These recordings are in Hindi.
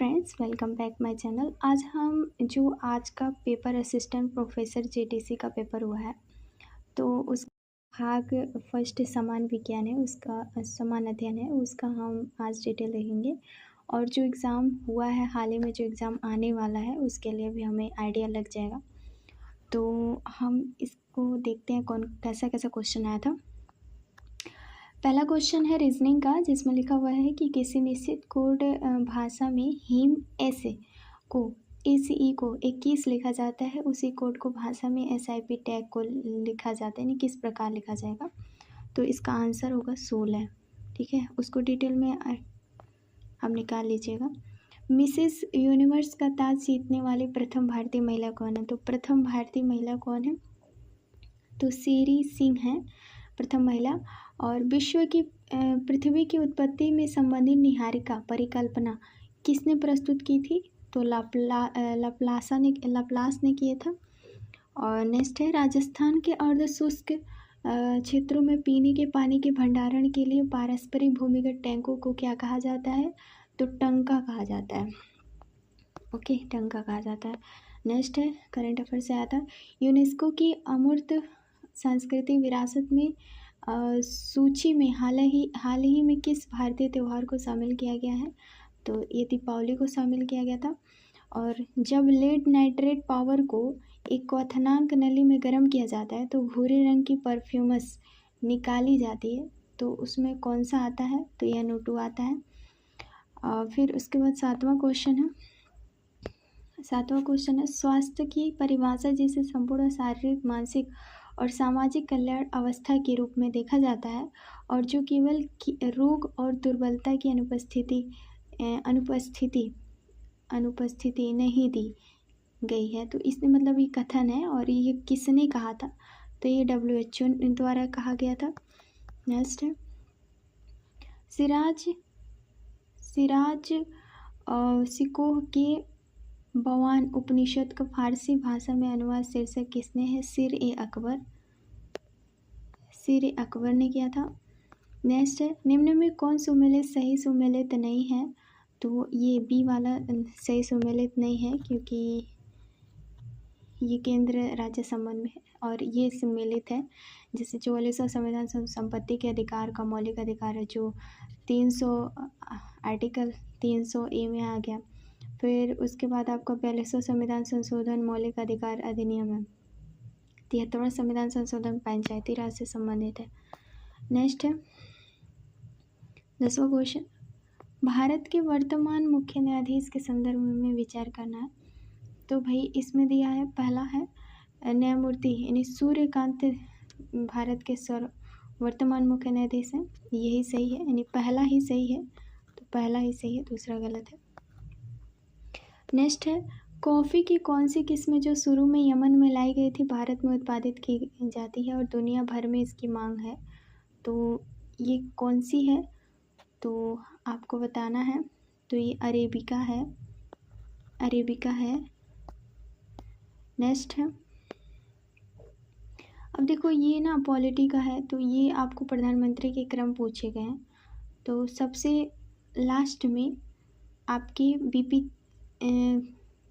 Friends, welcome back my channel. आज का पेपर असिस्टेंट प्रोफेसर जेटीसी का पेपर हुआ है, तो उस भाग फर्स्ट समान विज्ञान है, उसका समान अध्ययन है, उसका हम आज डिटेल देखेंगे। और जो एग्ज़ाम हुआ है हाल ही में, जो एग्ज़ाम आने वाला है, उसके लिए भी हमें आइडिया लग जाएगा। तो हम इसको देखते हैं कौन कैसा कैसा क्वेश्चन आया था। पहला क्वेश्चन है रीजनिंग का, जिसमें लिखा हुआ है कि किसी निश्चित कोड भाषा में हिम एस को ACE को 21 लिखा जाता है, उसी कोड को भाषा में SIP टैग को लिखा जाता है, यानी किस प्रकार लिखा जाएगा। तो इसका आंसर होगा 16। ठीक है, उसको डिटेल में आप निकाल लीजिएगा। मिसेस यूनिवर्स का ताज जीतने वाली प्रथम भारतीय महिला कौन है। तो प्रथम भारतीय महिला कौन है, तो सीरी सिंह है प्रथम महिला। और पृथ्वी की उत्पत्ति में संबंधित निहारिका परिकल्पना किसने प्रस्तुत की थी, तो लाप्लास ने किया था। और नेक्स्ट है राजस्थान के अर्ध शुष्क क्षेत्रों में पीने के पानी के भंडारण के लिए पारस्परिक भूमिगत टैंकों को क्या कहा जाता है, तो टंका कहा जाता है। ओके, टंका कहा जाता है। नेक्स्ट है करंट अफेयर से आया था, यूनेस्को की अमूर्त सांस्कृतिक विरासत में सूची में हाल ही में किस भारतीय त्यौहार को शामिल किया गया है, तो ये दीपावली को शामिल किया गया था। और जब लेड नाइट्रेट पावर को एक क्वथनांक नली में गर्म किया जाता है तो भूरे रंग की परफ्यूमस निकाली जाती है, तो उसमें कौन सा आता है, तो यह NO2 आता है। फिर उसके बाद सातवां क्वेश्चन है स्वास्थ्य की परिभाषा जिसे संपूर्ण शारीरिक, मानसिक और सामाजिक कल्याण अवस्था के रूप में देखा जाता है, और जो केवल रोग और दुर्बलता की अनुपस्थिति नहीं दी गई है। तो इसमें मतलब ये कथन है, और ये किसने कहा था, तो ये WHO द्वारा कहा गया था। नेक्स्ट है सिराज सिकोह के बवान उपनिषद का फारसी भाषा में अनुवाद शीर्षक किसने है, सिर अकबर ने किया था। नेक्स्ट है निम्न में कौन सुमेलित सही सुमेलित नहीं है, तो ये बी वाला सही सुमेलित नहीं है, क्योंकि ये केंद्र राज्य संबंध में है, और ये सम्मिलित है। जैसे 44वां संविधान संपत्ति के अधिकार का मौलिक अधिकार है, जो 300 आर्टिकल 300A में आ गया। फिर उसके बाद आपका 42वां संविधान संशोधन मौलिक अधिकार अधिनियम है। 73वां संविधान संशोधन पंचायती राज से संबंधित है। नेक्स्ट है 10वां क्वेश्चन, भारत के वर्तमान मुख्य न्यायाधीश के संदर्भ में विचार करना है। तो भाई इसमें दिया है, पहला है न्यायमूर्ति यानी सूर्यकांत भारत के वर्तमान मुख्य न्यायाधीश हैं, यही सही है, यानी पहला ही सही है, तो पहला ही सही है, दूसरा गलत है। नेक्स्ट है कॉफ़ी की कौन सी किस्म जो शुरू में यमन में लाई गई थी भारत में उत्पादित की जाती है और दुनिया भर में इसकी मांग है, तो ये कौन सी है, तो आपको बताना है। तो ये अरेबिका है। नेक्स्ट है, अब देखो ये ना पॉलिटी का है, तो ये आपको प्रधानमंत्री के क्रम पूछे गए हैं। तो सबसे लास्ट में आपके BP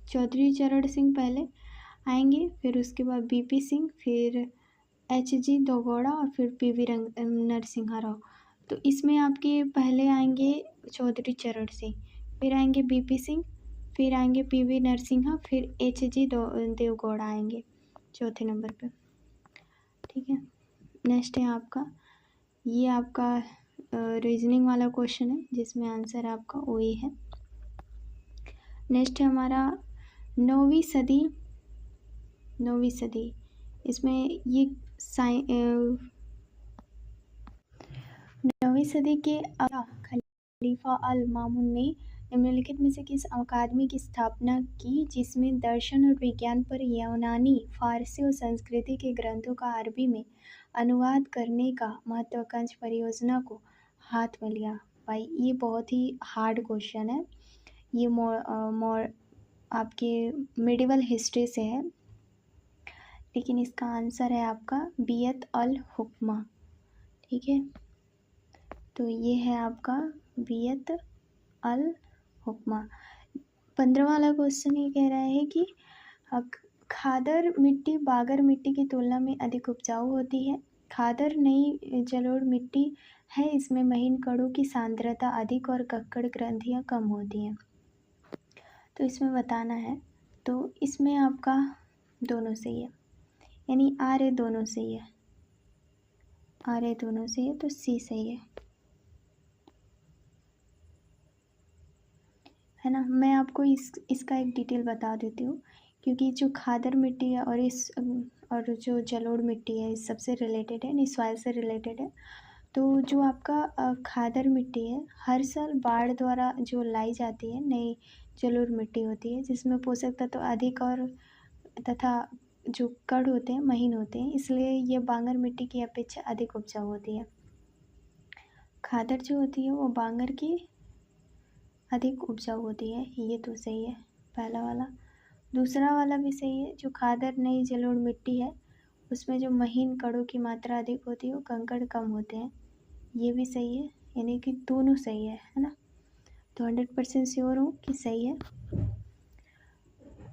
चौधरी चरण सिंह पहले आएंगे, फिर उसके बाद BP सिंह, फिर HG दोगोड़ा और फिर PV नरसिम्हा राव। तो इसमें आपके पहले आएंगे चौधरी चरण सिंह, फिर आएंगे BP सिंह, फिर आएंगे PV नरसिम्हा, फिर HG देवगौड़ा आएंगे चौथे नंबर पे। ठीक है, नेक्स्ट है ये आपका रीजनिंग वाला क्वेश्चन है, जिसमें आंसर आपका OA है। नेक्स्ट है हमारा 9वीं सदी, इसमें ये 9वीं सदी के खलीफा अल मामून ने निम्नलिखित में से किस अकादमी की स्थापना की, जिसमें दर्शन और विज्ञान पर यूनानी, फारसी और संस्कृति के ग्रंथों का अरबी में अनुवाद करने का महत्वाकांक्षी परियोजना को हाथ में लिया। भाई ये बहुत ही हार्ड क्वेश्चन है, ये आपके मिडिवल हिस्ट्री से है, लेकिन इसका आंसर है आपका बियत अल हुक्मा। ठीक है, तो ये है आपका बियत अल हुक्मा। 15वां वाला क्वेश्चन ये कह रहा है कि खादर मिट्टी बागर मिट्टी की तुलना में अधिक उपजाऊ होती है। खादर नई जलोढ़ मिट्टी है, इसमें महीन कणों की सांद्रता अधिक और कक्कड़ ग्रंथियां कम होती हैं। तो इसमें बताना है, तो इसमें आपका दोनों सही है, यानी आर ए दोनों सही है, आर ए दोनों सही है, तो सी सही है ना। मैं आपको इसका एक डिटेल बता देती हूँ, क्योंकि जो खादर मिट्टी है और जो जलोढ़ मिट्टी है इस सबसे रिलेटेड है, सॉइल से रिलेटेड है। तो जो आपका खादर मिट्टी है, हर साल बाढ़ द्वारा जो लाई जाती है नई जलोढ़ मिट्टी होती है, जिसमें पोषक तत्व अधिक और तथा जो कण होते हैं महीन होते हैं, इसलिए ये बांगर मिट्टी की अपेक्षा अधिक उपजाऊ होती है। खादर जो होती है वो बांगर की अधिक उपजाऊ होती है, ये तो सही है पहला वाला। दूसरा वाला भी सही है, जो खादर नई जलोढ़ मिट्टी है उसमें जो महीन कणों की मात्रा अधिक होती है और कंकड़ कम होते हैं, ये भी सही है, यानी कि दोनों सही है ना। तो 100% श्योर हूँ कि सही है।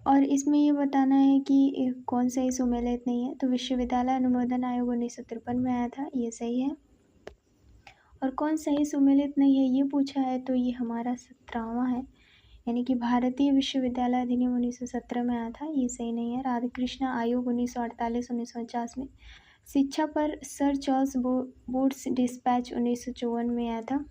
और इसमें ये बताना है कि कौन सही सुमेलित नहीं है। तो विश्वविद्यालय अनुमोदन आयोग 1953 में आया था, ये सही है। और कौन सही सुमेलित नहीं है ये पूछा है, तो ये हमारा 17वां है, यानी कि भारतीय विश्वविद्यालय अधिनियम 1917 में आया था, ये सही नहीं है। राधाकृष्ण आयोग 1948-1949 में, शिक्षा पर सर चार्ल्स बोर्ड्स डिस्पैच 1954 में आया था।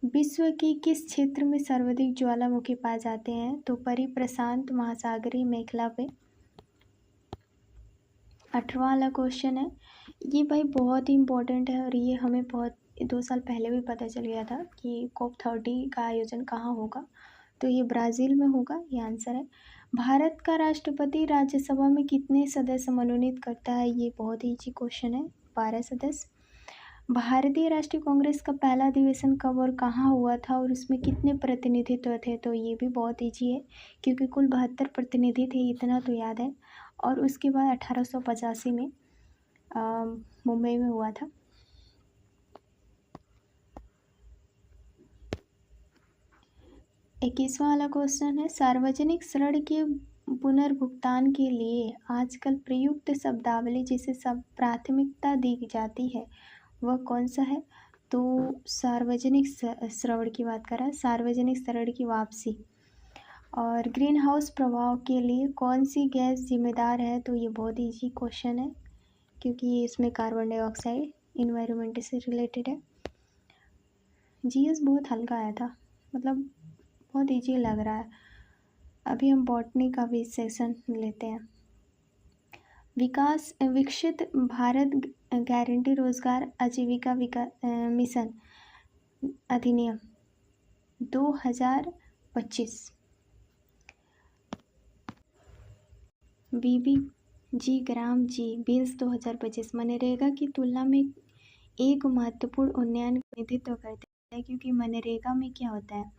विश्व के किस क्षेत्र में सर्वाधिक ज्वालामुखी पाए जाते हैं, तो परिप्रशांत महासागरीय मेखला पे। 18वां वाला क्वेश्चन है, ये भाई बहुत ही इम्पोर्टेंट है और ये हमें 2 साल पहले भी पता चल गया था कि COP30 का आयोजन कहाँ होगा, तो ये ब्राज़ील में होगा, ये आंसर है। भारत का राष्ट्रपति राज्यसभा में कितने सदस्य मनोनीत करता है, ये बहुत ईजी क्वेश्चन है, 12 सदस्य। भारतीय राष्ट्रीय कांग्रेस का पहला अधिवेशन कब और कहाँ हुआ था और उसमें कितने प्रतिनिधित्व थे, तो ये भी बहुत ईजी है, क्योंकि कुल 72 प्रतिनिधि थे, इतना तो याद है। और उसके बाद 1885 में मुंबई में हुआ था। इक्कीसवां वाला क्वेश्चन है, सार्वजनिक ऋण के पुनर्भुगतान के लिए आजकल प्रयुक्त शब्दावली जिसे सब प्राथमिकता दी जाती है वह कौन सा है, तो सार्वजनिक ऋण की बात कर रहा है, सार्वजनिक ऋण की वापसी। और ग्रीन हाउस प्रभाव के लिए कौन सी गैस जिम्मेदार है, तो ये बहुत ईजी क्वेश्चन है, क्योंकि इसमें कार्बन डाइऑक्साइड इन्वायरमेंट से रिलेटेड है। जीएस बहुत हल्का आया था, मतलब बहुत ईजी लग रहा है। अभी हम बॉटनी का भी सेक्शन लेते हैं। विकसित भारत गारंटी रोजगार आजीविका मिशन अधिनियम 2025 BBG ग्राम जी बिल्स 2025 मनरेगा की तुलना में एक महत्वपूर्ण उन्नयन का प्रतिनिधित्व करते हैं, क्योंकि मनरेगा में क्या होता है,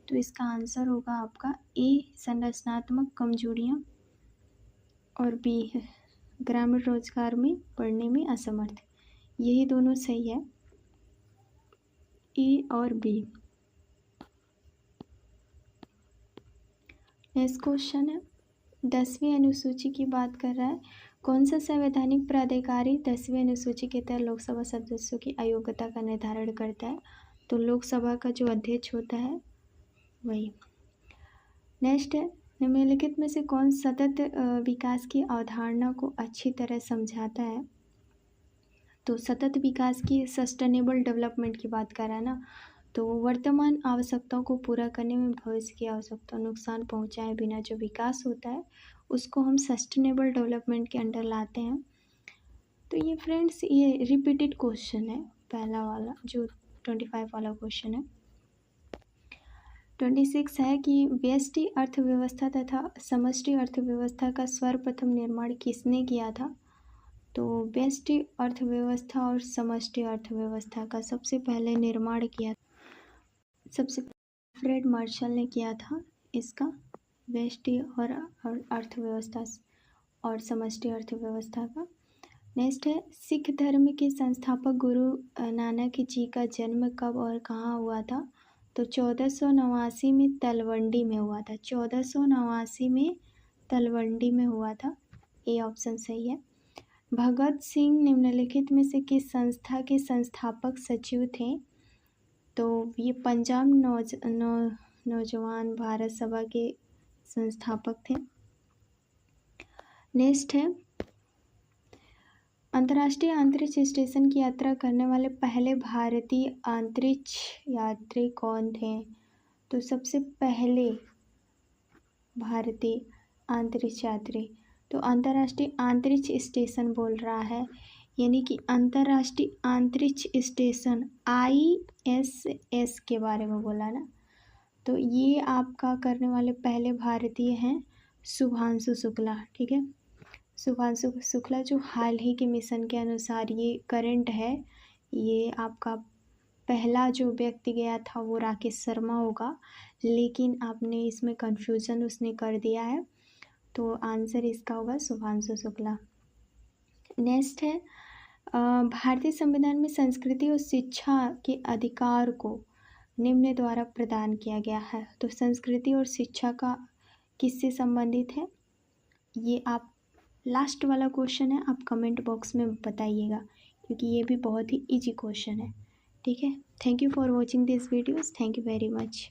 तो इसका आंसर होगा आपका ए संरचनात्मक कमजोरियाँ और बी ग्रामीण रोजगार में पढ़ने में असमर्थ, यही दोनों सही है, ए और बी। नेक्स्ट क्वेश्चन है, 10वीं अनुसूची की बात कर रहा है, कौन सा संवैधानिक प्राधिकारी 10वीं अनुसूची के तहत लोकसभा सदस्यों की अयोग्यता का निर्धारण करता है, तो लोकसभा का जो अध्यक्ष होता है वही। नेक्स्ट है, निम्नलिखित में से कौन सतत विकास की अवधारणा को अच्छी तरह समझाता है, तो सतत विकास की सस्टेनेबल डेवलपमेंट की बात कर रहा है ना, तो वर्तमान आवश्यकताओं को पूरा करने में भविष्य की आवश्यकताओं नुकसान पहुंचाए बिना जो विकास होता है उसको हम सस्टेनेबल डेवलपमेंट के अंडर लाते हैं। तो ये फ्रेंड्स ये रिपीटेड क्वेश्चन है, पहला वाला जो 25 वाला क्वेश्चन है। 26 है कि व्यष्टि अर्थव्यवस्था तथा समष्टि अर्थव्यवस्था का सर्वप्रथम निर्माण किसने किया था, तो व्यष्टि अर्थव्यवस्था और समष्टि अर्थव्यवस्था का सबसे पहले निर्माण किया, सबसे फ्रेड मार्शल ने किया था इसका, व्यष्टि और अर्थव्यवस्था और समष्टि अर्थव्यवस्था का। नेक्स्ट है, सिख धर्म के संस्थापक गुरु नानक जी का जन्म कब और कहाँ हुआ था, तो 1489 में तलवंडी में हुआ था। 1489 में तलवंडी में हुआ था। ए ऑप्शन सही है। भगत सिंह निम्नलिखित में से किस संस्था के संस्थापक सचिव थे? तो ये पंजाब नौजवान भारत सभा के संस्थापक थे। नेक्स्ट है, अंतर्राष्ट्रीय अंतरिक्ष स्टेशन की यात्रा करने वाले पहले भारतीय अंतरिक्ष यात्री कौन थे? तो सबसे पहले भारतीय अंतरिक्ष यात्री, तो अंतर्राष्ट्रीय अंतरिक्ष स्टेशन बोल रहा है, यानी कि अंतर्राष्ट्रीय अंतरिक्ष स्टेशन ISS के बारे में बोला ना। तो ये आपका करने वाले पहले भारतीय हैं शुभांशु शुक्ला। ठीक है, शुभांशु शुक्ला जो हाल ही के मिशन के अनुसार ये करंट है, ये आपका पहला जो व्यक्ति गया था वो राकेश शर्मा होगा, लेकिन आपने इसमें कन्फ्यूज़न उसने कर दिया है, तो आंसर इसका होगा शुभांशु शुक्ला। नेक्स्ट है, भारतीय संविधान में संस्कृति और शिक्षा के अधिकार को निम्न द्वारा प्रदान किया गया है। तो संस्कृति और शिक्षा का किससे संबंधित है? ये आप लास्ट वाला क्वेश्चन है, आप कमेंट बॉक्स में बताइएगा, क्योंकि ये भी बहुत ही इजी क्वेश्चन है। ठीक है, thank you for watching this videos, thank you very much.